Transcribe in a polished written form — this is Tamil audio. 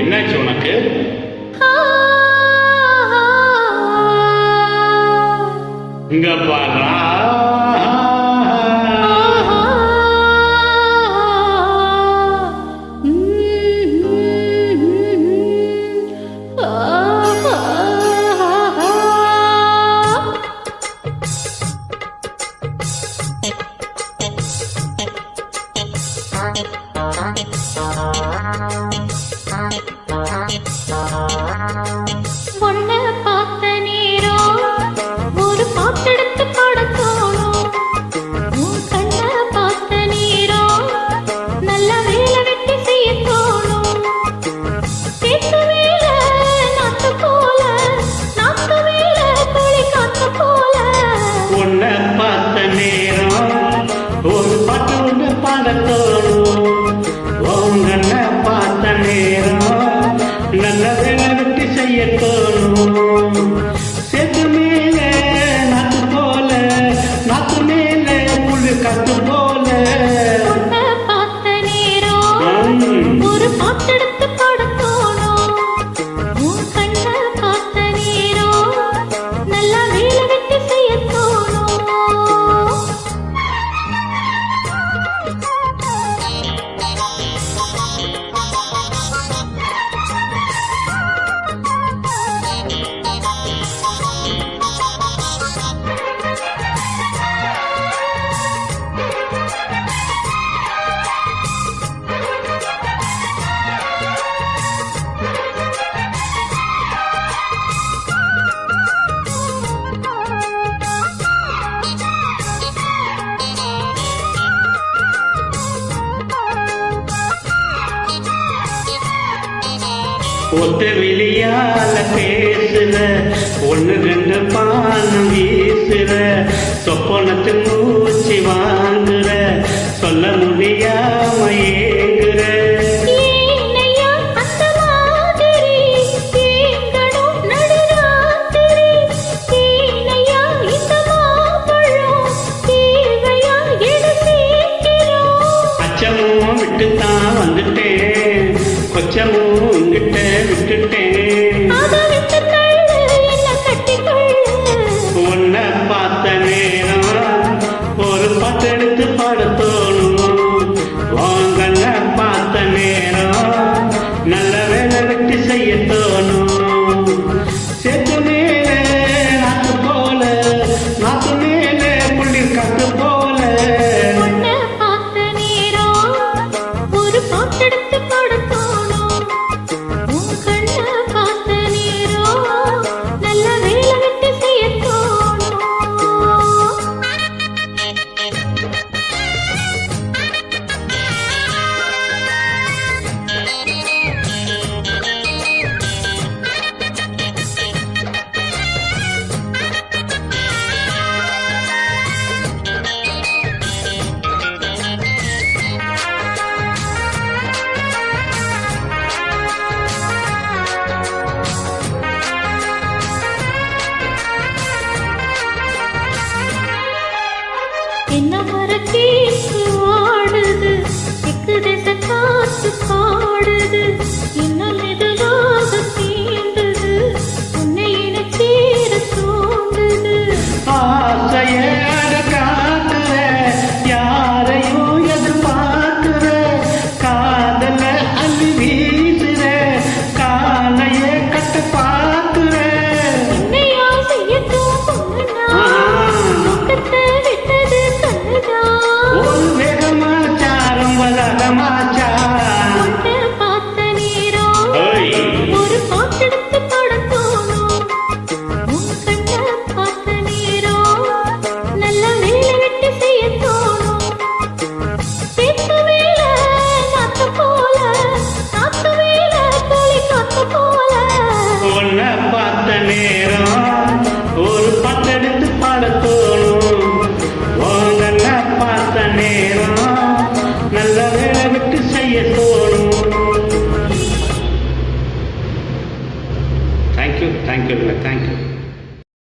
என்னாச்சு உனக்கு? இங்க பாரா. உன்னை பார்த்த நேரம் ஒரு பாட்டெடுத்து பாடத்தோணும். உன் கண்ணை பார்த்த நேரம் நல்ல வேலை வெட்டி செய்ய தோணும். சேத்து வேலை நாத்து போல, நாத்து வேலை தொழி காத்து போல. உன்னை பார்த்த நேரம் ஒரு பாட்டு ஒன்று பாடத்தோணும். உங்கண்ண பார்த்த நேரம் நல்ல வேலை வெட்டி செய்ய தோணும். சேத்து மேலே நாத்து போல, நாத்து மேலே புள்ளு காத்து போல. உன்னை பார்த்த நேரம் ஒரு பாட்டெடுத்து பாடத்தோணும். உன் கண்ணை பார்த்த நேரம் நல்ல வேலை வெட்டி செய்ய தோணும். ஒத்த வெளியால பேசுற, ஒண்ணு ரெண்டு பானம் வீசுற, சொப்பனத்தில் மூச்சு வாங்குற, சொல்ல முடியாம ஏங்குற. ஏனையா அந்த மாதிரி ஏங்கணும் நடுராத்திரி. ஏனையா இந்த மாம்பழம் தேவையா எடு சீக்கிரம். அச்சமும் விட்டுத்தான் வந்துட்டேன், கொச்சமும் உங்கிட்ட விட்டுட்டேன். அதை விட்டு தள்ளு, என்னை கட்டிக்கொள்ளு. உன்னை பார்த்த நேரம் ஒரு பாட்டெடுத்து பாட தோணும். வாங்கண்ண பார்த்த நேரம் நல்ல வேலை வெட்டி செய்ய தோணும். சேத்து மேலே நாத்து போல, நாத்து மேலே புள்ளிர் காத்து போல. உன்னை பார்த்த நேரம் ஒரு பாட்டெடுத்து பாடத்தோணும். உன் கண்ணை பார்த்த நேரம் நல்ல வேலை வெட்டி செய்ய தோணும். என்ன மறக்கி